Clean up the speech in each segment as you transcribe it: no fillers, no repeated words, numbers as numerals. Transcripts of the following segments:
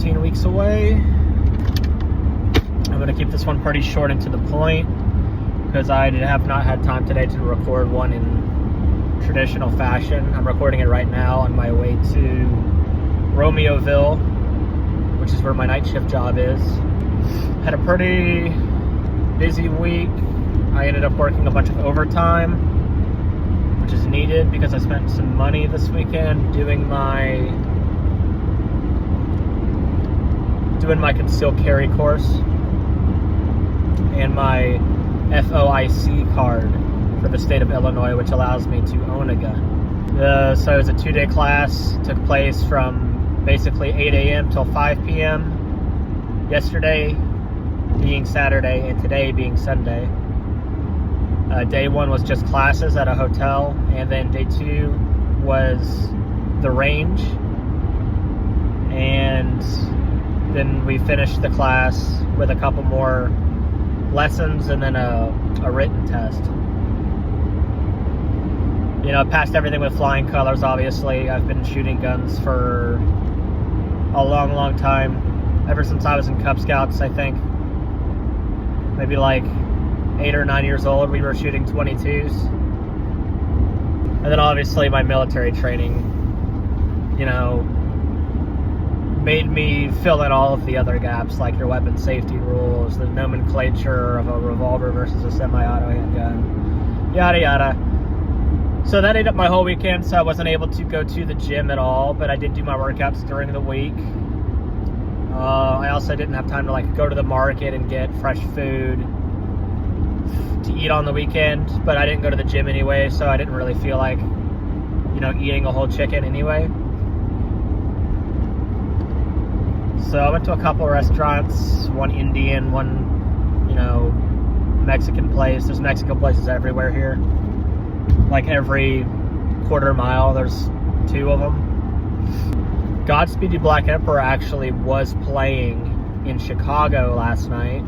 13 weeks away. I'm going to keep this one pretty short and to the point because I have not had time today to record one in traditional fashion. I'm recording it right now on my way to Romeoville, which is where my night shift job is. Had a pretty busy week. I ended up working a bunch of overtime, which is needed because I spent some money this weekend doing my concealed carry course and my FOIC card for the state of Illinois, which allows me to own a gun. So it was a 2-day class, took place from basically 8 a.m. till 5 p.m. yesterday being Saturday and today being Sunday. Day 1 was just classes at a hotel, and then day 2 was the range, and then we finished the class with a couple more lessons and then a written test. You know, passed everything with flying colors, obviously. I've been shooting guns for a long time, ever since I was in Cub Scouts, I think. Maybe like 8 or 9 years old, we were shooting 22s. And then obviously my military training, you know, made me fill in all of the other gaps, like your weapon safety rules, the nomenclature of a revolver versus a semi-auto handgun, yada yada. So that ate up my whole weekend, so I wasn't able to go to the gym at all, but I did do my workouts during the week. I also didn't have time to like go to the market and get fresh food to eat on the weekend, but I didn't go to the gym anyway, so I didn't really feel like, you know, eating a whole chicken anyway. So I went to a couple of restaurants, one Indian, one, you know, Mexican place. There's Mexican places everywhere here. Like every quarter mile, there's 2 of them. Godspeed You Black Emperor actually was playing in Chicago last night,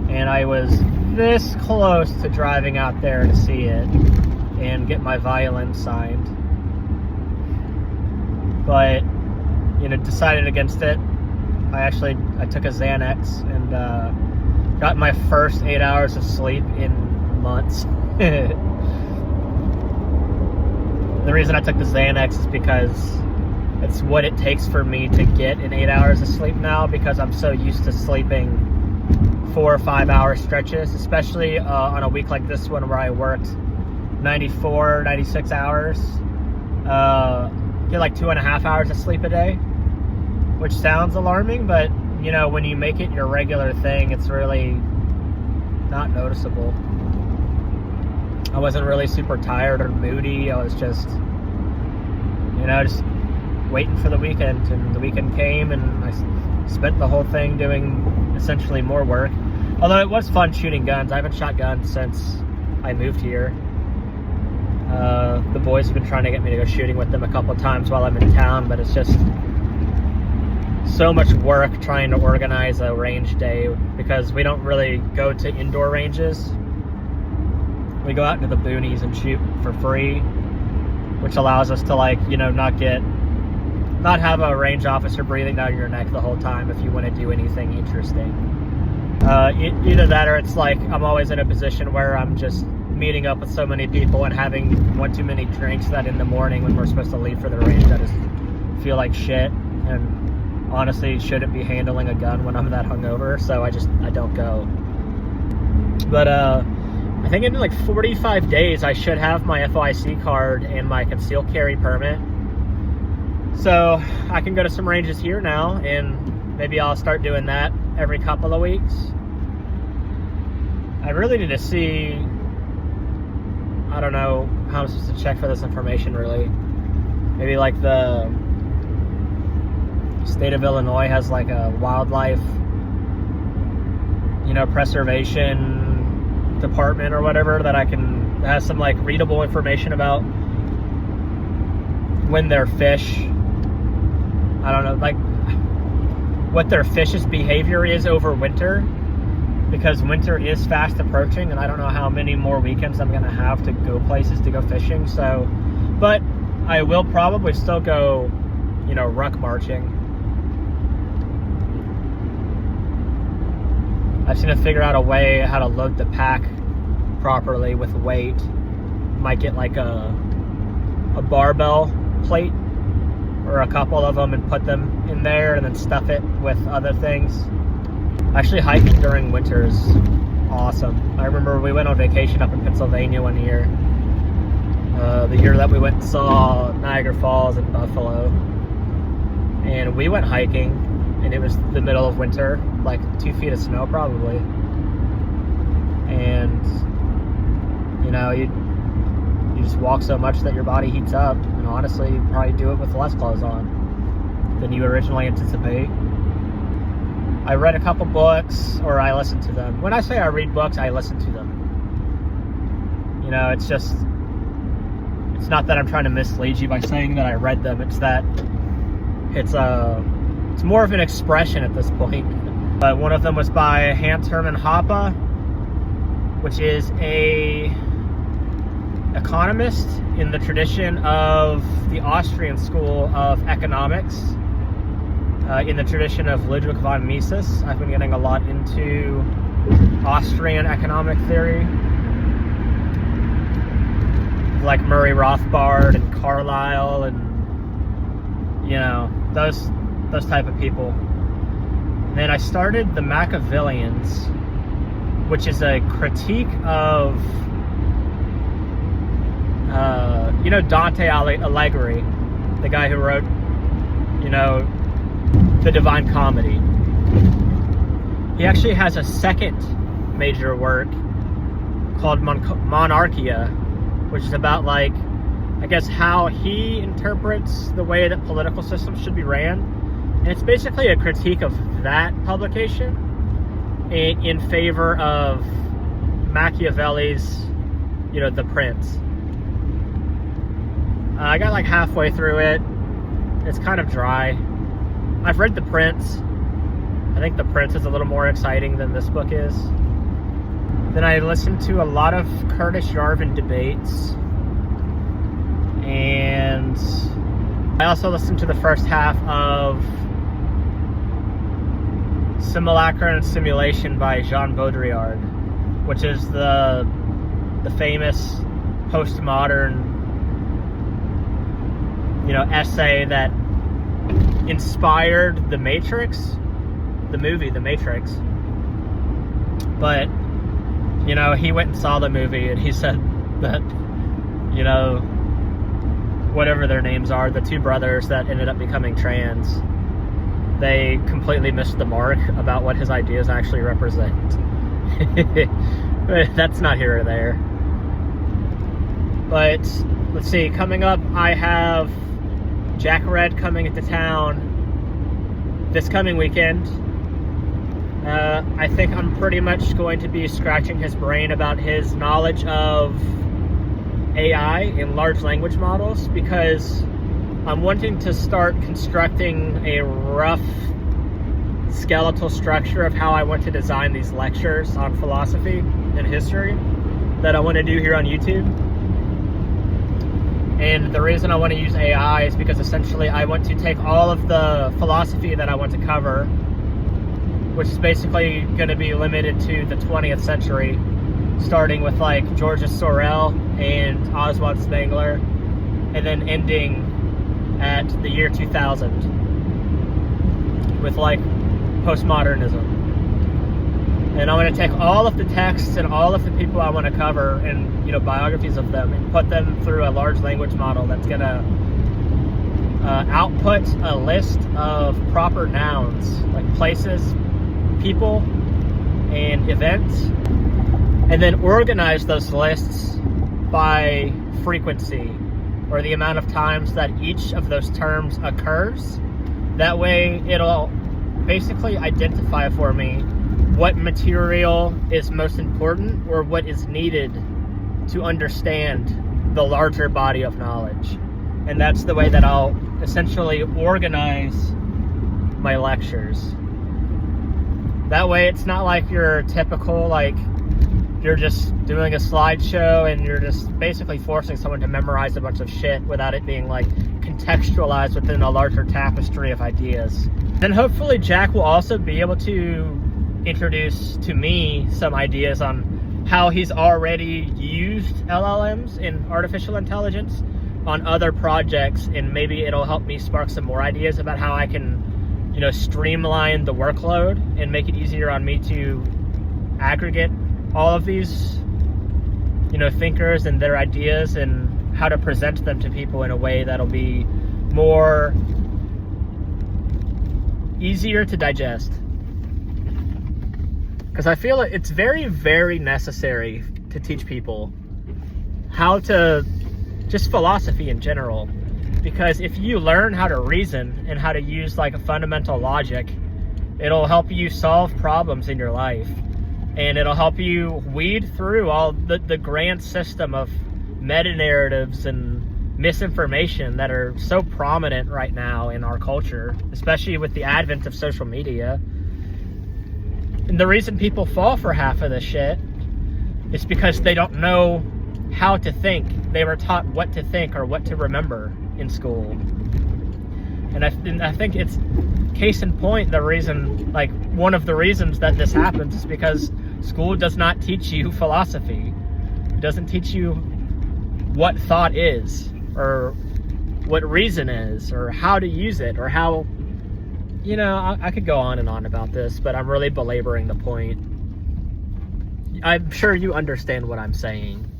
and I was this close to driving out there to see it and get my violin signed. But, you know, decided against it. I took a Xanax and got my first 8 hours of sleep in months. The reason I took the Xanax is because it's what it takes for me to get in 8 hours of sleep now, because I'm so used to sleeping 4 or 5 hour stretches, especially on a week like this one where I worked 94, 96 hours. Get like 2.5 hours of sleep a day, which sounds alarming, but you know, when you make it your regular thing, it's really not noticeable. I wasn't really super tired or moody. I was just, you know, just waiting for the weekend, and the weekend came and I spent the whole thing doing essentially more work. Although it was fun shooting guns. I haven't shot guns since I moved here. The boys have been trying to get me to go shooting with them a couple of times while I'm in town, but it's just so much work trying to organize a range day because we don't really go to indoor ranges. We go out into the boonies and shoot for free, which allows us to, like, you know, not have a range officer breathing down your neck the whole time if you want to do anything interesting. Either that, or it's like I'm always in a position where I'm just meeting up with so many people and having one too many drinks that in the morning when we're supposed to leave for the range, I just feel like shit, and honestly shouldn't be handling a gun when I'm that hungover, so I don't go. But I think in like 45 days I should have my FOIC card and my concealed carry permit, so I can go to some ranges here now, and maybe I'll start doing that every couple of weeks. I really need to see, I don't know how I'm supposed to check for this information really. Maybe like the state of Illinois has like a wildlife, you know, preservation department or whatever that has some like readable information about when their fish, I don't know, like what their fish's behavior is over winter, because winter is fast approaching and I don't know how many more weekends I'm gonna have to go places to go fishing. So, but I will probably still go, you know, ruck marching. I just need to figure out a way how to load the pack properly with weight. Might get like a barbell plate or a couple of them and put them in there and then stuff it with other things. Actually, hiking during winter is awesome. I remember we went on vacation up in Pennsylvania one year. The year that we went and saw Niagara Falls and Buffalo. And we went hiking, and it was the middle of winter, like 2 feet of snow probably. And, you know, you just walk so much that your body heats up. And honestly, you probably do it with less clothes on than you originally anticipate. I read a couple books, or I listened to them. When I say I read books, I listen to them. You know, it's not that I'm trying to mislead you by saying that I read them. It's that it's more of an expression at this point. But one of them was by Hans Hermann Hoppe, which is a economist in the tradition of the Austrian school of economics, in the tradition of Ludwig von Mises. I've been getting a lot into Austrian economic theory, like Murray Rothbard and Carlyle and, you know, those type of people. And then I started The Machiavellians, which is a critique of, you know, Dante Alighieri, the guy who wrote, you know, the Divine Comedy. He actually has a second major work called Monarchia, which is about, like, I guess how he interprets the way that political systems should be ran. And it's basically a critique of that publication in favor of Machiavelli's, you know, The Prince. I got like halfway through it. It's kind of dry. I've read The Prince. I think The Prince is a little more exciting than this book is. Then I listened to a lot of Curtis Yarvin debates. And I also listened to the first half of Simulacra and Simulation by Jean Baudrillard, which is the famous postmodern, you know, essay that inspired The Matrix, the movie The Matrix. But, you know, he went and saw the movie and he said that, you know, whatever their names are, the two brothers that ended up becoming trans, they completely missed the mark about what his ideas actually represent. That's not here or there. But let's see, coming up, I have Jack Red coming into town this coming weekend. I think I'm pretty much going to be scratching his brain about his knowledge of AI in large language models, because I'm wanting to start constructing a rough skeletal structure of how I want to design these lectures on philosophy and history that I want to do here on YouTube. And the reason I want to use AI is because essentially I want to take all of the philosophy that I want to cover, which is basically going to be limited to the 20th century, starting with like Georges Sorel and Oswald Spengler, and then ending at the year 2000 with like postmodernism. And I'm going to take all of the texts and all of the people I want to cover and, you know, biographies of them, and put them through a large language model that's going to output a list of proper nouns, like places, people, and events, and then organize those lists by frequency, or the amount of times that each of those terms occurs. That way it'll basically identify for me what material is most important, or what is needed to understand the larger body of knowledge. And that's the way that I'll essentially organize my lectures. That way it's not like your typical, like, you're just doing a slideshow and you're just basically forcing someone to memorize a bunch of shit without it being like contextualized within a larger tapestry of ideas. Then hopefully Jack will also be able to introduce to me some ideas on how he's already used LLMs in artificial intelligence on other projects, and maybe it'll help me spark some more ideas about how I can, you know, streamline the workload and make it easier on me to aggregate all of these, you know, thinkers and their ideas, and how to present them to people in a way that'll be more easier to digest. Because I feel it's very, very necessary to teach people how to, just philosophy in general. Because if you learn how to reason and how to use like a fundamental logic, it'll help you solve problems in your life. And it'll help you weed through all the grand system of meta-narratives and misinformation that are so prominent right now in our culture, especially with the advent of social media. And the reason people fall for half of this shit is because they don't know how to think. They were taught what to think or what to remember in school. And I think it's case in point, the reason, like one of the reasons that this happens is because school does not teach you philosophy. It doesn't teach you what thought is, or what reason is, or how to use it, or how, you know, I could go on and on about this, but I'm really belaboring the point. I'm sure you understand what I'm saying.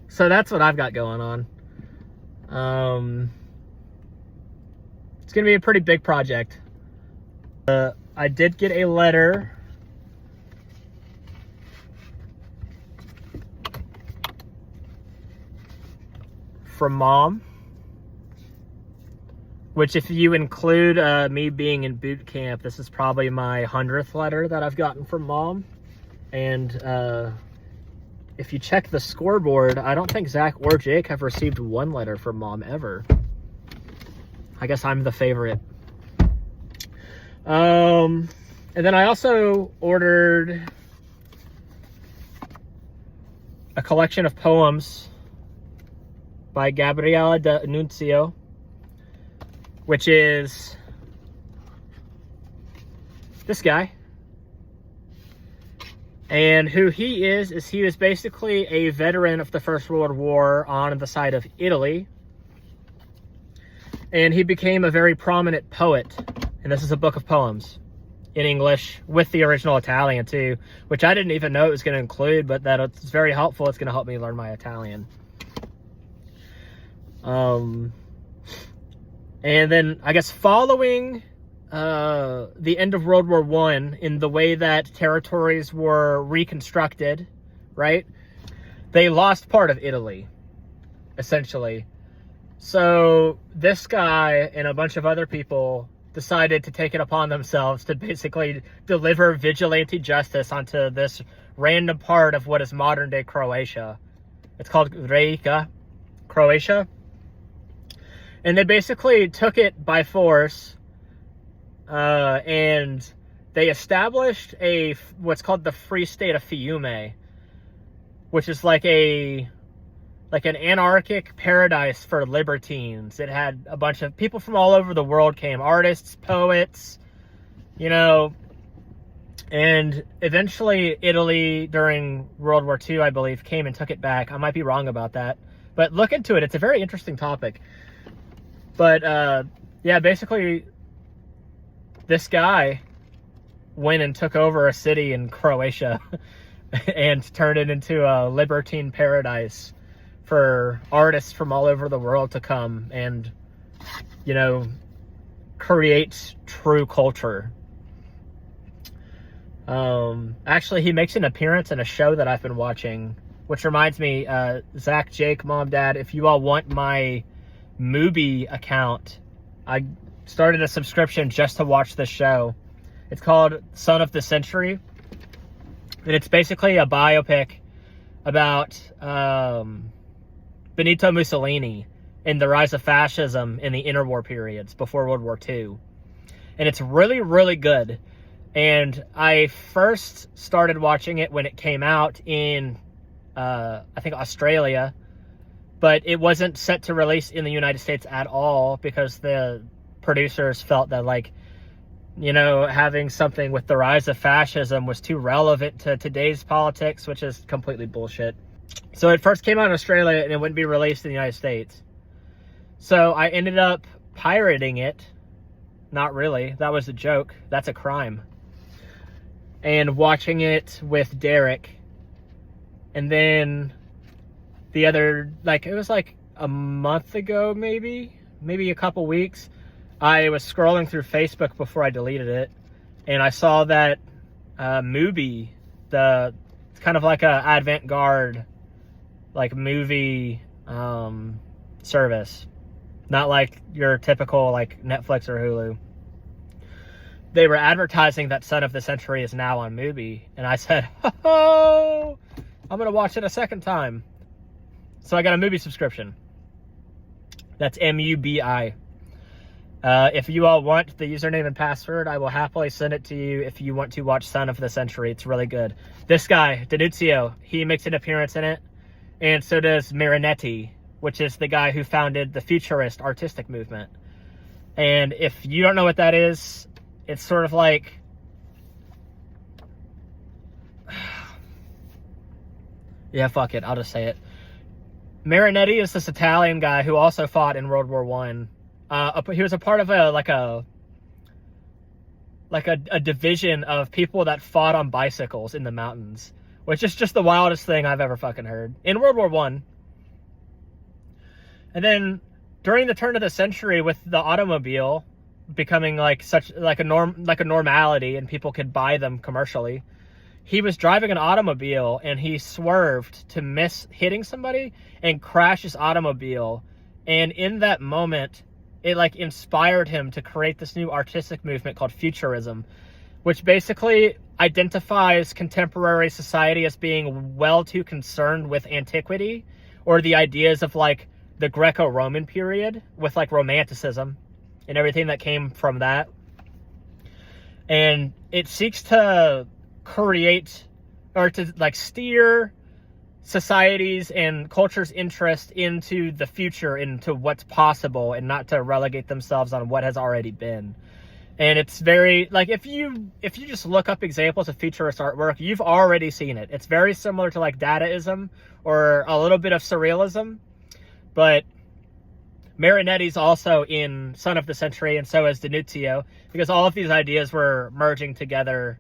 So that's what I've got going on. It's going to be a pretty big project. I did get a letter from Mom, which, if you include me being in boot camp, this is probably my 100th letter that I've gotten from Mom. And if you check the scoreboard, I don't think Zach or Jake have received one letter from Mom ever. I guess I'm the favorite. And then I also ordered a collection of poems by Gabriele D'Annunzio, which is this guy. And who he is he was basically a veteran of the First World War on the side of Italy. And he became a very prominent poet. And this is a book of poems in English with the original Italian too, which I didn't even know it was going to include, but that it's very helpful. It's going to help me learn my Italian. And then I guess following the end of World War I, in the way that territories were reconstructed, right? They lost part of Italy, essentially. So this guy and a bunch of other people decided to take it upon themselves to basically deliver vigilante justice onto this random part of what is modern-day Croatia. It's called Rijeka, Croatia. And they basically took it by force, and they established what's called the Free State of Fiume, which is like an anarchic paradise for libertines. It had a bunch of people from all over the world came, artists, poets, you know, and eventually Italy during World War II, I believe, came and took it back. I might be wrong about that, but look into it. It's a very interesting topic. But, yeah, basically, this guy went and took over a city in Croatia and turned it into a libertine paradise for artists from all over the world to come and, you know, create true culture. Actually, he makes an appearance in a show that I've been watching, which reminds me, Zach, Jake, Mom, Dad, if you all want my Mubi account, I started a subscription just to watch this show. It's called Son of the Century, and it's basically a biopic about Benito Mussolini and the rise of fascism in the interwar periods before World War II. And it's really, really good. And I first started watching it when it came out in, I think, Australia. But it wasn't set to release in the United States at all because the producers felt that, like, you know, having something with the rise of fascism was too relevant to today's politics, which is completely bullshit. So it first came out in Australia and it wouldn't be released in the United States. So I ended up pirating it. Not really. That was a joke. That's a crime. And watching it with Derek. And then the other, like, it was like a month ago, maybe a couple weeks, I was scrolling through Facebook before I deleted it, and I saw that Mubi, it's kind of like a avant-garde, like, movie service, not like your typical like Netflix or Hulu. They were advertising that Son of the Century is now on Mubi, and I said, "Oh, I'm gonna watch it a second time." So I got a Mubi subscription. That's MUBI. If you all want the username and password, I will happily send it to you if you want to watch Son of the Century. It's really good. This guy, D'Annunzio, he makes an appearance in it, and so does Marinetti, which is the guy who founded the Futurist artistic movement. And if you don't know what that is, it's sort of like... yeah, fuck it, I'll just say it. Marinetti is this Italian guy who also fought in World War I. He was a part of a division of people that fought on bicycles in the mountains, which is just the wildest thing I've ever fucking heard. In World War I. And then during the turn of the century, with the automobile becoming like a normality and people could buy them commercially, he was driving an automobile and he swerved to miss hitting somebody and crash his automobile. And in that moment, it like inspired him to create this new artistic movement called Futurism, which basically identifies contemporary society as being well too concerned with antiquity, or the ideas of like the Greco-Roman period with like Romanticism and everything that came from that. And it seeks to create, or to like steer society's and culture's interest into the future, into what's possible, and not to relegate themselves on what has already been. And it's very, like, if you just look up examples of futurist artwork, you've already seen it. It's very similar to like Dadaism or a little bit of Surrealism, but Marinetti's also in Son of the Century, and so is D'Annunzio, because all of these ideas were merging together,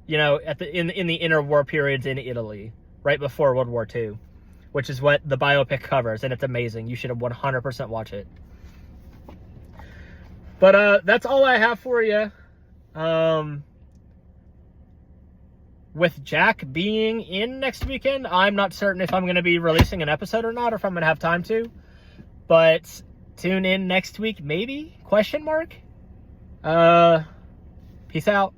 you know, in the interwar periods in Italy, right before World War II, which is what the biopic covers, and it's amazing. You should 100% watch it. But that's all I have for you. With Jack being in next weekend, I'm not certain if I'm going to be releasing an episode or not, or if I'm going to have time to. But tune in next week, maybe? Question mark? Peace out.